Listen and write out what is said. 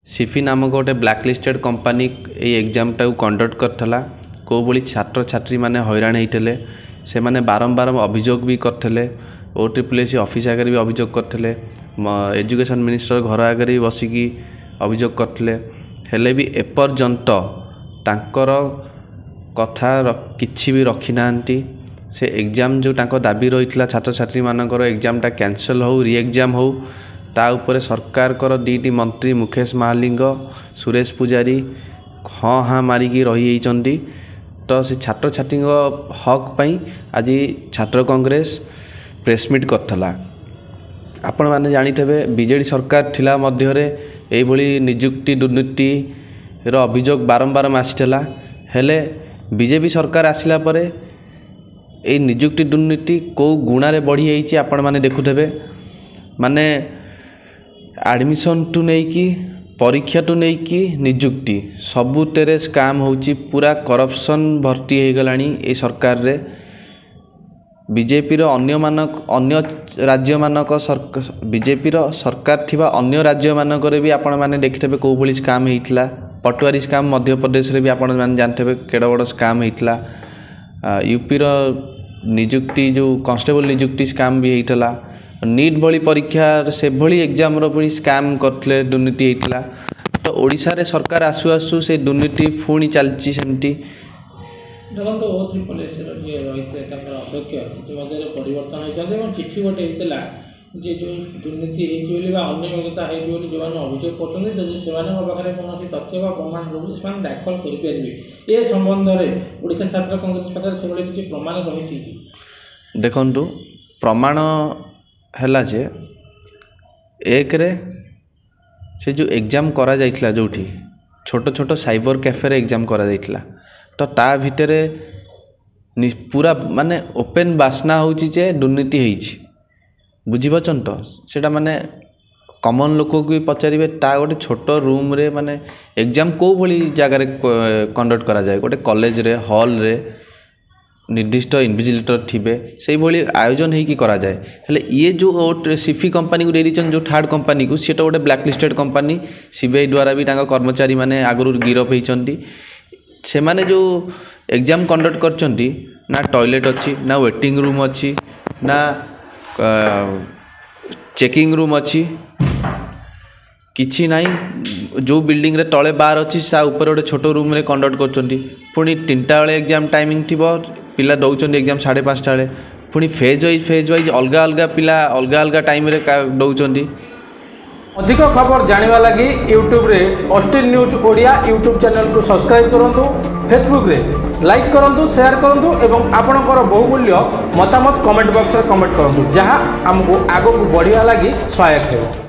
सिफी नामक गोटे blacklisted company ये एग्जाम टाक कंडक्ट करथला को बोली छात्र छात्री माने हैरान होते से माने बारंबार अभियोग भी करते OSSC ऑफिस आगे भी अभियोग करते एजुकेशन मिनिस्टर घर आगे भी बसिकी अभियोग करते हेले भी एपर्यंत तांकर कथा किछि भी रखी नांती से एग्जाम जो तांको दाबी रही छात्र छात्री मानकर एग्जामटा कैंसल हो री एग्जाम हो ता उपरे सरकार कर दीटी मंत्री मुकेश महालिंग सुरेश पुजारी हाँ हाँ मारिकी रही तो से छात्र छात्री हक पई आज छात्र कांग्रेस प्रेसमिट करथला। आपण माने जानिथबे बीजेडी सरकार थिला मध्यरे एई भली नियुक्ति दुर्नीति रो अभियोग बारंबार आसिथला हेले बीजेपी सरकार आसिला परे एई नियुक्ति दुर्नीति को गुणारे बढ़ी जाइछि आपण माने देखुथबे माने एडमिशन टू नहीं कि परीक्षा टू नहीं कि नियुक्ति सबुतेरे स्काम होची पूरा करप्शन भर्ती हो गलानी ए सरकार रे बीजेपी रो अन्य राज्य मानक बीजेपी रो सरकार थिबा अन्य राज्य मानक रे भी आपण माने देखिथबे को भली स्काम हेइतला पटवारी स्काम मध्य प्रदेश रे भी आपण माने जानथबे केडा बड़ स्काम हेइतला यूपी रो नियुक्ति जो कांस्टेबल नियुक्ति स्काम भी हेइतला नीट भली परीक्षा से भली एग्जाम रो भली स्काम करथले दुर्नीति हेइतला तो ओडिसा रे सरकार आसु आसु से दुर्नीति फुणी चलची सेमती देखो O3 रो जे रहिते ताकर अध्यक्ष जे मध्यरे परिवर्तन होई जाते और चिठी गोटे हेइतला जे जो दुर्नीति हेइछि बोली बा अनियमितता हेइछि बोली जो माने अभियोग करथले जे सेवाने पाखरे कोनोसी तथ्य बा प्रमाण रहू सेमान दाखल करि परिबे ए संबंध रे ओडिसा छात्र कांग्रेस पाखरे से बोली किछि प्रमाण रहिछि देखंतु प्रमाण हैला जे एक रे से जो एग्जाम करा जाइतला जोठी छोट छोट साइबर कैफे रे एग्जाम करा जाइतला तो ता भितरे पूरा माने ओपन बासना होची जे दुर्नीति हेइछि बुझी बचन तो सेटा माने कॉमन लोक को भी पचारिबे ता गोटे छोट रूम रे माने एग्जाम को भली जगह रे कंडक्ट करा जाए गोटे कॉलेज रे हॉल रे निर्दिष्ट इन्विजिलेटर थिबे से भली आयोजन हेकी करा जाए हेले ये जो सिफी कंपनी को देरिचन जो थर्ड कंपनी को सेटा गोटे ब्लैकलिस्टेड कंपनी सीबीआई द्वारा भी तांका कर्मचारी माने आगरु गिरफ होइचंती से माने जो एग्जाम कंडक्ट करचंती ना टॉयलेट अच्छी ना वेटिंग रूम अच्छी ना चेकिंग रूम अच्छी किछि नहीं जो बिल्डिंग रे तले बार अच्छी सा ऊपर गोटे छोट रूम रे कंडक्ट करचंती पुणी 3टा बेले एग्जाम टाइमिंग थिबो पिला दउचंती एग्जाम 5:30 बेले पुणी फेज वाइज अलग अलग पिला अलग अलग टाइम रे दउचंती। अधिक खबर जानिबा लागि यूट्यूब रे Austin news Odia YouTube channel को सब्सक्राइब करंतु फेसबुक रे लाइक करंतु शेयर करंतु एवं आपणकर बहुमूल्य मतामत कमेंट बॉक्स रे कमेंट करंतु जहां हमको आगो बढ़िया लागि सहायक हेबो।